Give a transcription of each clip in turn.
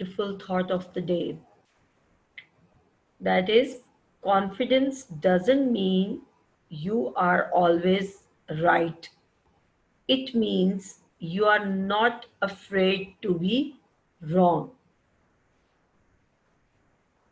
beautiful thought of the day. That is, confidence doesn't mean you are always right. It means you are not afraid to be wrong.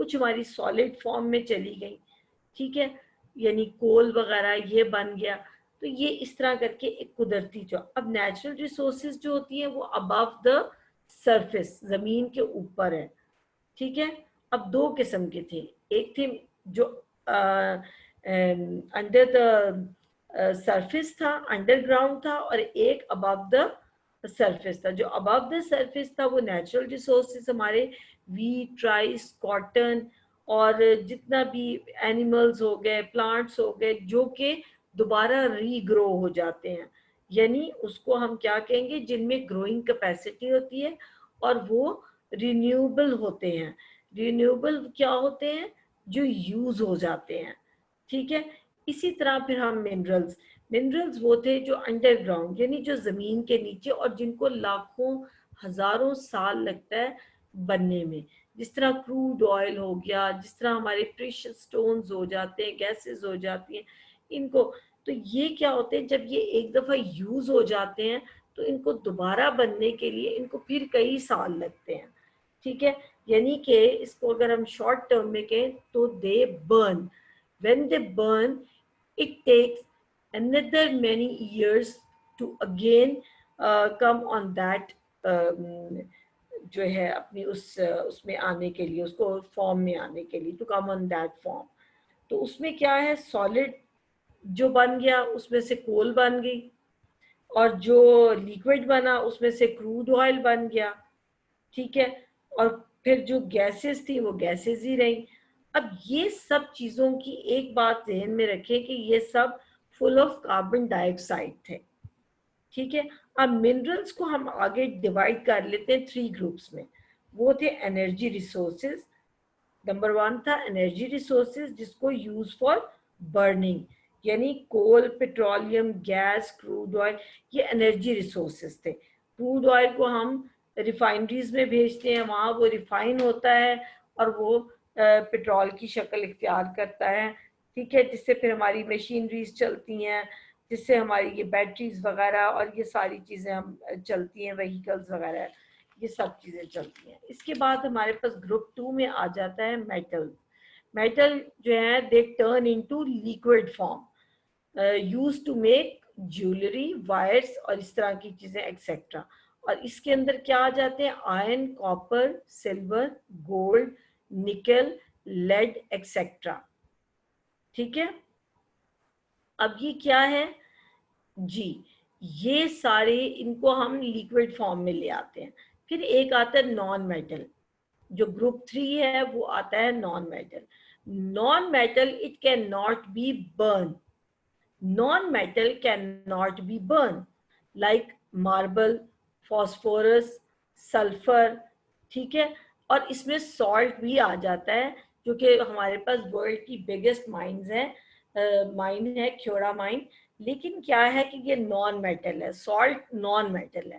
کچھ ہماری solid form میں چلی گئی, ٹھیک ہے, یعنی کول وغیرہ یہ بن گیا. تو یہ اس طرح کر کے ایک قدرتی جو. اب نیچرل ریسورسز جو ہوتی ہیں وہ ابو دا سرفیس, زمین کے اوپر ہے, ٹھیک ہے. اب دو قسم کے تھے, ایک تھے جو انڈر دا سرفیس تھا, انڈر گراؤنڈ تھا, اور ایک ابو دا سرفیس تھا. جو ابو دا سرفیس تھا وہ نیچرل ریسورسز ہمارے ویٹ, رائس, کاٹن اور جتنا بھی اینیملز ہو گئے, پلانٹس ہو گئے, جو کہ دوبارہ ری گرو ہو جاتے ہیں, یعنی اس کو ہم کیا کہیں گے, جن میں گروئنگ کیپیسٹی ہوتی ہے اور وہ رینیوبل ہوتے ہیں. رینیوبل کیا ہوتے ہیں, جو یوز ہو جاتے ہیں, ٹھیک ہے. اسی طرح پھر ہم منرلز وہ تھے جو انڈر گراؤنڈ, یعنی جو زمین کے نیچے اور جن کو لاکھوں ہزاروں سال لگتا ہے بننے میں, جس طرح کروڈ آئل ہو گیا, جس طرح ہمارے پریشس سٹونز ہو جاتے ہیں, گیسز ہو جاتی ہیں ان کو. تو یہ کیا ہوتے ہیں, جب یہ ایک دفعہ یوز ہو جاتے ہیں تو ان کو دوبارہ بننے کے لیے ان کو پھر کئی سال لگتے ہیں, ٹھیک ہے. یعنی کہ اس کو اگر ہم شارٹ ٹرم میں کہیں تو دے burn, when they burn it takes another many years to again come on that جو ہے اپنی اس میں آنے کے لیے, اس کو فارم میں آنے کے لیے, to come on that form. تو اس میں کیا ہے, سالڈ جو بن گیا اس میں سے کول بن گئی, اور جو لیکوڈ بنا اس میں سے کروڈ آئل بن گیا, ٹھیک ہے, اور پھر جو گیسز تھی وہ گیسز ہی رہیں. اب یہ سب چیزوں کی ایک بات ذہن میں رکھیں کہ یہ سب فل آف کاربن ڈائی آکسائڈ تھے, ٹھیک ہے. اب منرلز کو ہم آگے ڈیوائڈ کر لیتے ہیں 3 گروپس میں. وہ تھے انرجی ریسورسز, نمبر 1 تھا انرجی ریسورسز جس کو یوز فار برننگ, یعنی کول, پیٹرولیم, گیس, کروڈ آئل, یہ انرجی ریسورسز تھے. کروڈ آئل کو ہم ریفائنریز میں بھیجتے ہیں, وہاں وہ ریفائن ہوتا ہے اور وہ پیٹرول کی شکل اختیار کرتا ہے, ٹھیک ہے, جس سے پھر ہماری مشینریز چلتی ہیں, جس سے ہماری یہ بیٹریز وغیرہ اور یہ ساری چیزیں ہم چلتی ہیں, وہیکلز وغیرہ, یہ سب چیزیں چلتی ہیں. اس کے بعد ہمارے پاس گروپ 2 میں آ جاتا ہے میٹل. میٹل جو ہے they turn into liquid form, use to make jewellery, wires اور اس طرح کی چیزیں ایکسیٹرا. اور اس کے اندر کیا آ جاتے ہیں, آئرن, کاپر, سلور, گولڈ, نکل, لیڈ ایکسیٹرا, ٹھیک ہے. اب یہ کیا ہے جی, یہ سارے ان کو ہم لیکوڈ فارم میں لے آتے ہیں. پھر ایک آتا ہے نان میٹل, جو گروپ 3 ہے وہ آتا ہے non metal. Non metal it can not be burn, non metal can not be burn, like marble, phosphorus, sulphur, ٹھیک ہے. اور اس میں سالٹ بھی آ جاتا ہے, جو کہ ہمارے پاس ورلڈ کی بگیسٹ مائنز ہیں, مائن ہے کھیوڑا مائن. لیکن کیا ہے کہ یہ نان میٹل ہے, سالٹ نان میٹل ہے,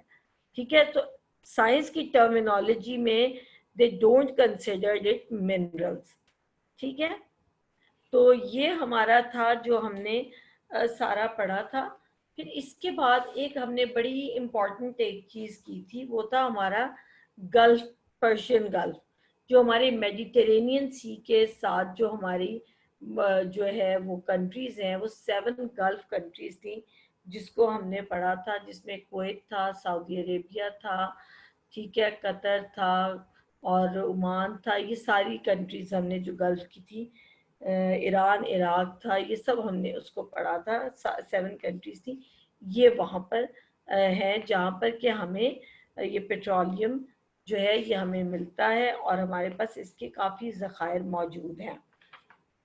ٹھیک ہے. تو سائنس کی ٹرمینالوجی میں they don't considered it minerals, ٹھیک ہے. تو یہ ہمارا تھا جو ہم نے سارا پڑھا تھا. پھر اس کے بعد ایک ہم نے بڑی امپورٹنٹ ایک چیز کی تھی, وہ تھا ہمارا گلف, پرشین گلف, جو ہمارے میڈیٹرینین سی کے ساتھ جو ہماری جو ہے وہ کنٹریز ہیں, وہ 7 گلف کنٹریز تھیں جس کو ہم نے پڑھا تھا, جس میں کویت تھا, سعودی عربیہ تھا, ٹھیک ہے, قطر تھا اور عمان تھا. یہ ساری کنٹریز ہم نے جو گلف کی تھی, ایران, عراق تھا, یہ سب ہم نے اس کو پڑھا تھا. 7 کنٹریز تھی یہ وہاں پر ہیں جہاں پر کہ ہمیں یہ پیٹرولیم جو ہے یہ ہمیں ملتا ہے اور ہمارے پاس اس کے کافی ذخائر موجود ہیں,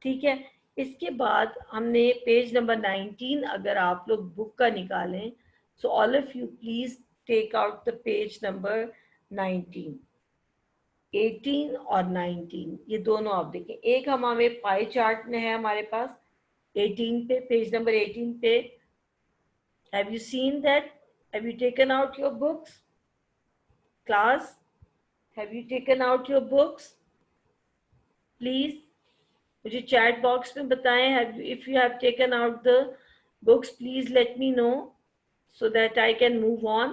ٹھیک ہے. اس کے بعد ہم نے پیج نمبر 19 اگر آپ لوگ بک کا نکالیں, so all of you please take out the page number 19, 18 اور 19, یہ دونوں آپ دیکھیں. ایک ہمیں پائی چارٹ میں ہے ہمارے پاس 18 پہ, پیج نمبر 18 پہ. Have you seen that? Have you taken out your books? Class, have you taken out your books? Please, مجھے چیٹ باکس میں بتائیں. If you have taken out the books, please let me know so that I can move on.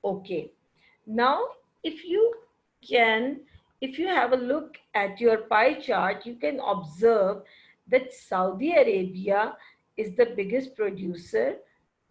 Okay. Now, if you can, if you have a look at your pie chart, you can observe that Saudi Arabia is the biggest producer,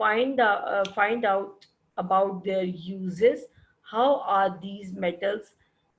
find out about their uses, how are these metals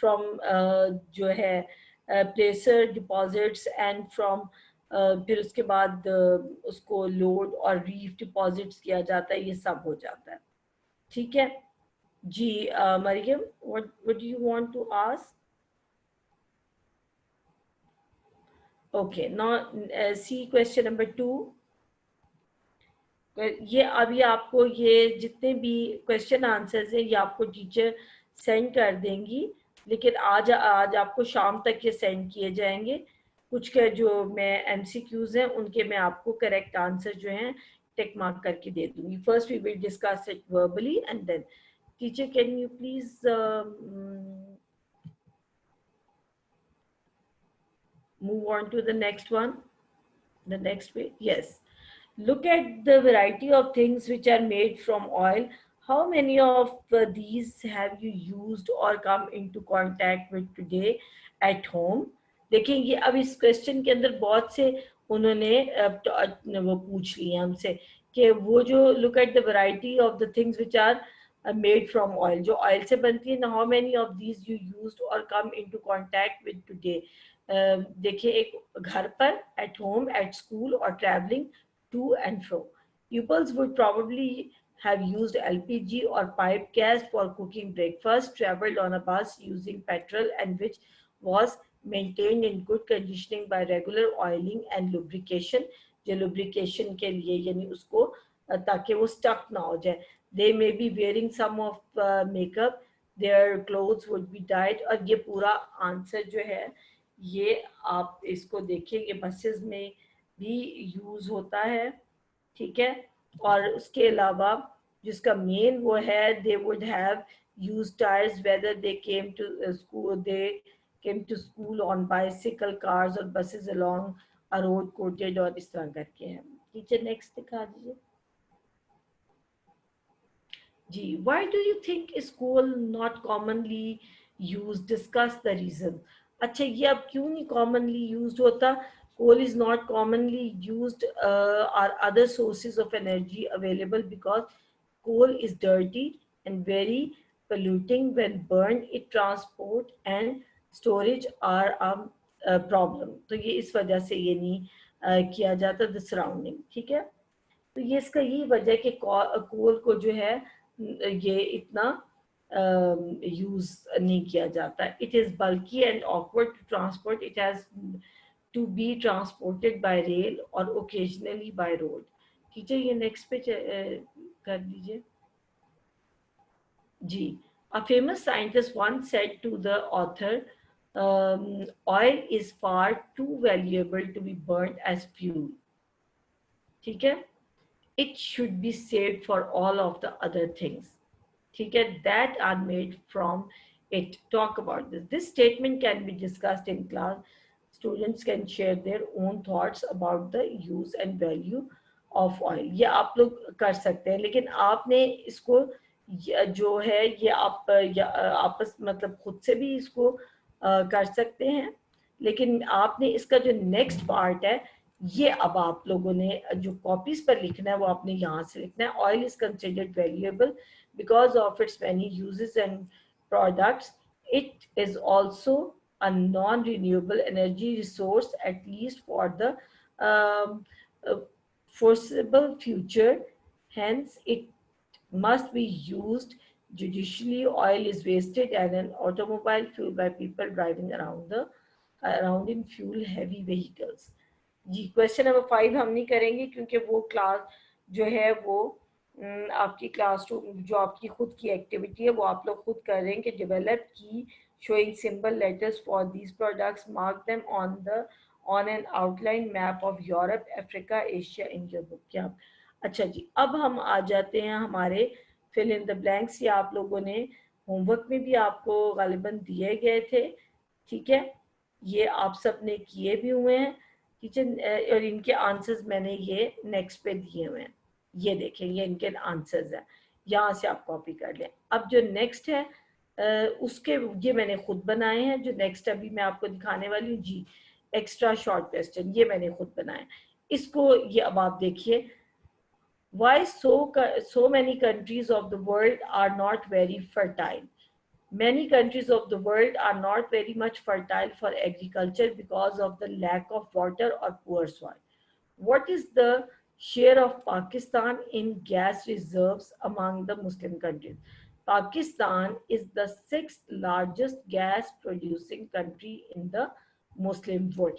from جو ہے placer deposits and from پھر اس کے بعد اس کو load اور reef deposits کیا جاتا ہے, یہ سب ہو جاتا ہے. ٹھیک ہے جی مریم, what do you want to ask? Okay, now see question number 2. یہ ابھی آپ کو یہ جتنے بھی کوشچن آنسرز ہیں یہ آپ کو ٹیچر سینڈ کر دیں گی, لیکن آج آپ کو شام تک یہ سینڈ کیے جائیں گے. کچھ کے جو میں ایم سی کیوز ہیں ان کے میں آپ کو کریکٹ آنسر جو ہیں ٹیک مارک کر کے دے دوں گی. First we will discuss it verbally and then teacher can you please move on to the next one, the next page. Yes, look at the variety of things which are made from oil. How many of these have you used or come into contact with today at home? دیکھیں یہ اب اس question کے اندر بہت سے انہوں نے وہ پوچھ لی ہیں ہم سے کہ وہ جو look at the variety of the things which are made from oil, جو oil سے بنتی ہیں. how many of these you used or come into contact with today? دیکھیں ایک گھر پر, at home, at school, or traveling to and fro. Pupils would probably have used LPG or pipe gas for cooking breakfast, traveled on a bus using petrol, and which was maintained in good conditioning by regular oiling and lubrication. جو lubrication کے لیے یعنی اس کو تاکہ وہ stuck نہ ہو جائے. They may be wearing some of makeup, their clothes would be dyed. اور یہ پورا آنسر جو ہے یہ آپ اس کو دیکھیں کہ بسز میں بھی یوز ہوتا ہے. ٹھیک ہے, اور اس کے علاوہ جس کا مین وہ ہے they would have used tires whether they came to school on bicycle, cars اور buses along a road coated اور اس طرح کر کے ہیں. ٹیچر نیکسٹ دکھا دیجیے جی. why do you think is coal not commonly used? discuss the reason. اچھا یہ اب کیوں نہیں commonly used ہوتا؟ coal is not commonly used are other sources of energy available because coal is dirty and very polluting when burned. It transport and storage are a problem. تو یہ اس وجہ سے یہ نہیں کیا جاتا the surrounding. ٹھیک ہے, تو یہ اس کا یہی وجہ ہے کہ کول کو جو ہے یہ اتنا یوز نہیں کیا جاتا. It is bulky and awkward to transport. It has to be transported by rail or occasionally by road. ٹھیک ہے, یہ نیکسٹ پہ کر دیجیے جی. A famous scientist once said to the author, oil is far too valuable to be burnt as fuel. ٹھیک ہے, it should be saved for all of the other things. ٹھیک ہے, that are made from it. Talk about this. This statement can be discussed in class. Students can share their own thoughts about the use and value of oil. یہ آپ لوگ کر سکتے ہیں, لیکن آپ نے اس کو جو ہے یہ آپ آپس مطلب خود سے بھی اس کو کر سکتے ہیں, لیکن آپ نے اس کا جو نیکسٹ پارٹ ہے یہ اب آپ لوگوں نے جو کاپیز پر لکھنا ہے وہ آپ نے یہاں سے لکھنا ہے. Oil is considered valuable because of its many uses and products. It is also a non-renewable energy resource, at least for the foreseeable future. Hence, it must be used judiciously. Oil is wasted and an automobile fueled by people driving around in fuel-heavy vehicles. جی question number 5 ہم نہیں کریں گے کیونکہ وہ class جو ہے وہ آپ کی کلاس جو آپ کی خود کی ایکٹیویٹی ہے وہ آپ لوگ خود کر رہے ہیں کہ ڈیولپ کی showing symbol letters for these products, mark them on an outline map of Europe, Africa, Asia in your book. کیا اچھا جی, اب ہم آ جاتے ہیں ہمارے fill in the blanks. یہ آپ لوگوں نے ہوم ورک میں بھی آپ کو غالباً دیے گئے تھے. ٹھیک ہے, یہ آپ سب نے کیے بھی ہوئے ہیں. اور ان کے آنسرز میں نے یہ نیکسٹ پہ دیے ہوئے ہیں, یہ دیکھیں یہ ان کے آنسرز ہیں, یہاں سے آپ کاپی کر لیں. اب جو نیکسٹ ہے اس کے یہ میں نے خود بنائے ہیں, جو نیکسٹ ابھی میں آپ کو دکھانے والی ہوں جی ایکسٹرا شارٹ کویسچن, یہ میں نے خود بنائے. اس کو یہ اب آپ دیکھیے. Why so many countries of the world are not very fertile? Many countries of the world are not very much fertile for agriculture because of the lack of water or poor soil. What is the share of Pakistan in gas reserves among the Muslim countries? Pakistan is the sixth largest gas producing country in the Muslim world.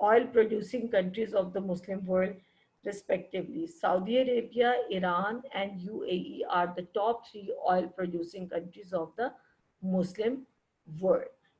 oil producing countries of the Muslim world, respectively. Saudi Arabia, Iran, and UAE are the top 3 oil producing countries of the Muslim world.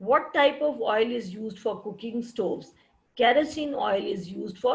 what type of oil is used for cooking stoves? Kerosene oil is used for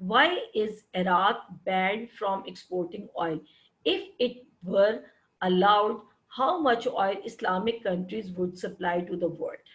Why is Iraq banned from exporting oil? If it were allowed, how much oil Islamic countries would supply to the world?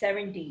17,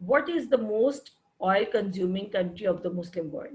What is the most oil consuming country of the Muslim world?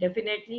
definitely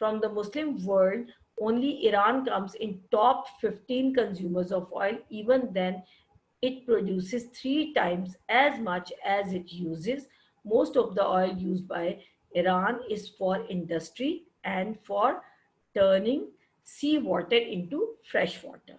From the Muslim world, only Iran comes in top 15 consumers of oil. Even then, it produces 3 times as much as it uses. Most of the oil used by Iran is for industry and for turning seawater into fresh water.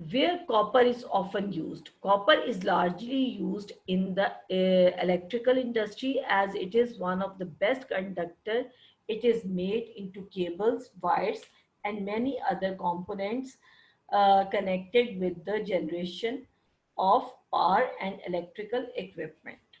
Where copper is often used. Copper is largely used in the electrical industry as it is one of the best conductor. It is made into cables, wires, and many other components connected with the generation of power and electrical equipment.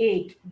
8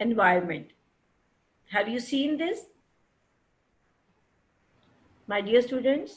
environment. Have you seen this, my dear students?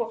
4.